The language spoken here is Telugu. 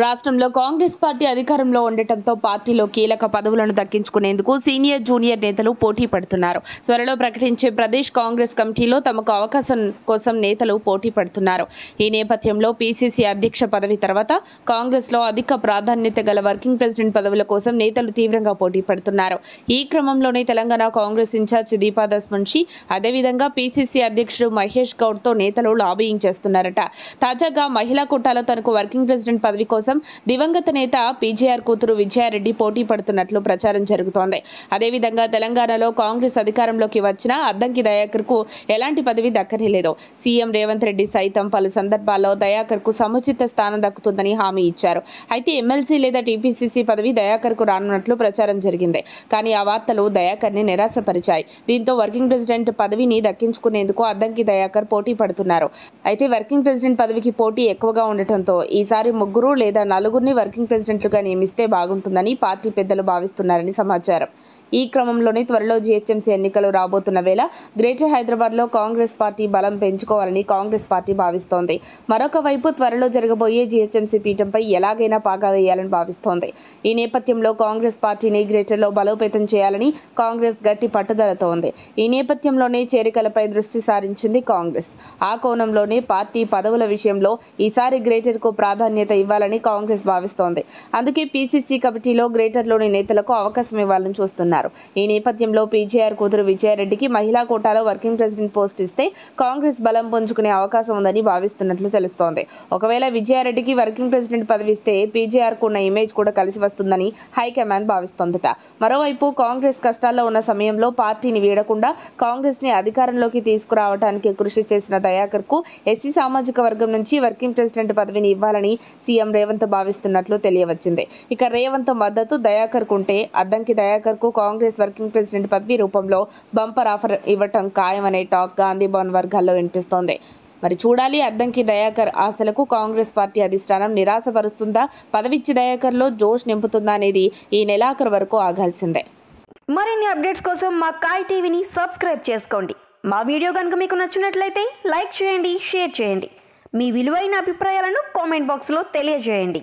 రాష్ట్రంలో కాంగ్రెస్ పార్టీ అధికారంలో ఉండటంతో పార్టీలో కీలక పదవులను దక్కించుకునేందుకు సీనియర్ జూనియర్ నేతలు పోటీ పడుతున్నారు. త్వరలో ప్రకటించే ప్రదేశ్ కాంగ్రెస్ కమిటీలో తమకు అవకాశం కోసం నేతలు పోటీ పడుతున్నారు. ఈ నేపథ్యంలో పీసీసీ అధ్యక్ష పదవి తర్వాత కాంగ్రెస్లో అధిక ప్రాధాన్యత గల వర్కింగ్ ప్రెసిడెంట్ పదవుల కోసం నేతలు తీవ్రంగా పోటీ పడుతున్నారు. ఈ క్రమంలోనే తెలంగాణ కాంగ్రెస్ ఇన్ఛార్జ్ దీపాదాస్ మున్షి, అదేవిధంగా పీసీసీ అధ్యక్షుడు మహేష్ గౌడ్తో నేతలు లాబియింగ్ చేస్తున్నారట. తాజాగా మహిళా కోటాలో తనకు వర్కింగ్ ప్రెసిడెంట్ పదవి కోసం దివంగత నేత పీజేఆర్ కూతురు విజయారెడ్డి పోటీ పడుతున్నట్లు ప్రచారం జరుగుతోంది. అదేవిధంగా తెలంగాణలో కాంగ్రెస్ అధికారంలోకి వచ్చిన అద్దంకి దయాకర్కు ఎలాంటి పదవి దక్కనేలేదు. సీఎం రేవంత్ రెడ్డి సైతం పలు సందర్భాల్లో దయాకర్కు సముచిత స్థానం దక్కుతుందని హామీ ఇచ్చారు. అయితే ఎమ్మెల్సీ లేదా టీపీసీసీ పదవి దయాకర్కు రానున్నట్లు ప్రచారం జరిగింది. కానీ ఆ వార్తలు దయాకర్ని నిరాశపరిచాయి. దీంతో వర్కింగ్ ప్రెసిడెంట్ పదవిని దక్కించుకునేందుకు అద్దంకి దయాకర్ పోటీ పడుతున్నారు. అయితే వర్కింగ్ ప్రెసిడెంట్ పదవికి పోటీ ఎక్కువగా ఉండటంతో ఈసారి ముగ్గురు లేదా నలుగురిని వర్కింగ్ ప్రెసిడెంట్లుగా నియమిస్తే బాగుంటుందని పార్టీ పెద్దలు భావిస్తున్నారని సమాచారం. ఈ క్రమంలోనే త్వరలో జీహెచ్ఎంసీ ఎన్నికలు రాబోతున్న వేళ గ్రేటర్ హైదరాబాద్లో కాంగ్రెస్ పార్టీ బలం పెంచుకోవాలని కాంగ్రెస్ పార్టీ భావిస్తోంది. మరొక వైపు త్వరలో జరగబోయే జీహెచ్ఎంసీ పీఠంపై ఎలాగైనా పాగా వేయాలని భావిస్తోంది. ఈ నేపథ్యంలో కాంగ్రెస్ పార్టీని గ్రేటర్లో బలోపేతం చేయాలని కాంగ్రెస్ గట్టి పట్టుదలతో ఉంది. ఈ నేపథ్యంలోనే చేరికలపై దృష్టి సారించింది కాంగ్రెస్. ఆ కోణంలోనే పార్టీ పదవుల విషయంలో ఈసారి గ్రేటర్కు ప్రాధాన్యత ఇవ్వాలని కాంగ్రెస్ భావిస్తోంది. అందుకే పీసీసీ కమిటీలో గ్రేటర్లోని నేతలకు అవకాశం ఇవ్వాలని చూస్తున్నారు. ఈ నేపథ్యంలో పీజేఆర్ కూతురు విజయారెడ్డికి మహిళా కోటాలో వర్కింగ్ ప్రెసిడెంట్ పోస్ట్ ఇస్తే కాంగ్రెస్ బలం పుంజుకునే అవకాశం ఉందని భావిస్తున్నట్లు తెలుస్తోంది. ఒకవేళ విజయారెడ్డికి వర్కింగ్ ప్రెసిడెంట్ పదవి ఇస్తే పీజేఆర్కు ఉన్న ఇమేజ్ కూడా కలిసి వస్తుందని హైకమాండ్ భావిస్తోందట. మరోవైపు కాంగ్రెస్ కష్టాల్లో ఉన్న సమయంలో పార్టీని వీడకుండా కాంగ్రెస్ని అధికారంలోకి తీసుకురావడానికి కృషి చేసిన దయాకర్కు ఎస్సీ సామాజిక వర్గం నుంచి వర్కింగ్ ప్రెసిడెంట్ పదవిని ఇవ్వాలని సీఎం రేవంత్ భావిస్తున్నట్లు తెలియవచ్చింది. ఇక రేవంత్ మద్దతు దయాకర్కుంటే అద్దంకి దయాకర్కు కాంగ్రెస్ వర్కింగ్ ప్రెసిడెంట్ పదవి రూపంలో బంపర్ ఆఫర్ ఇవ్వటం ఖాయమనే టాక్ గాంధీ భవన్ వర్గాల్లో వినిపిస్తోంది. మరి చూడాలి, అద్దంకి దయాకర్ ఆశలకు కాంగ్రెస్ పార్టీ అధిష్టానం నిరాశపరుస్తుందా, పదవిచ్చి దయాకర్లో జోష్ నింపుతుందా అనేది ఈ నెలాఖరు వరకు ఆగాల్సిందే. మరిన్ని అప్డేట్స్ కోసం మా కాయ్ టీవీని సబ్స్క్రైబ్ చేసుకోండి. మా వీడియో కనుక మీకు నచ్చినట్లయితే లైక్ చేయండి, షేర్ చేయండి. మీ విలువైన అభిప్రాయాలను కామెంట్ బాక్స్లో తెలియజేయండి.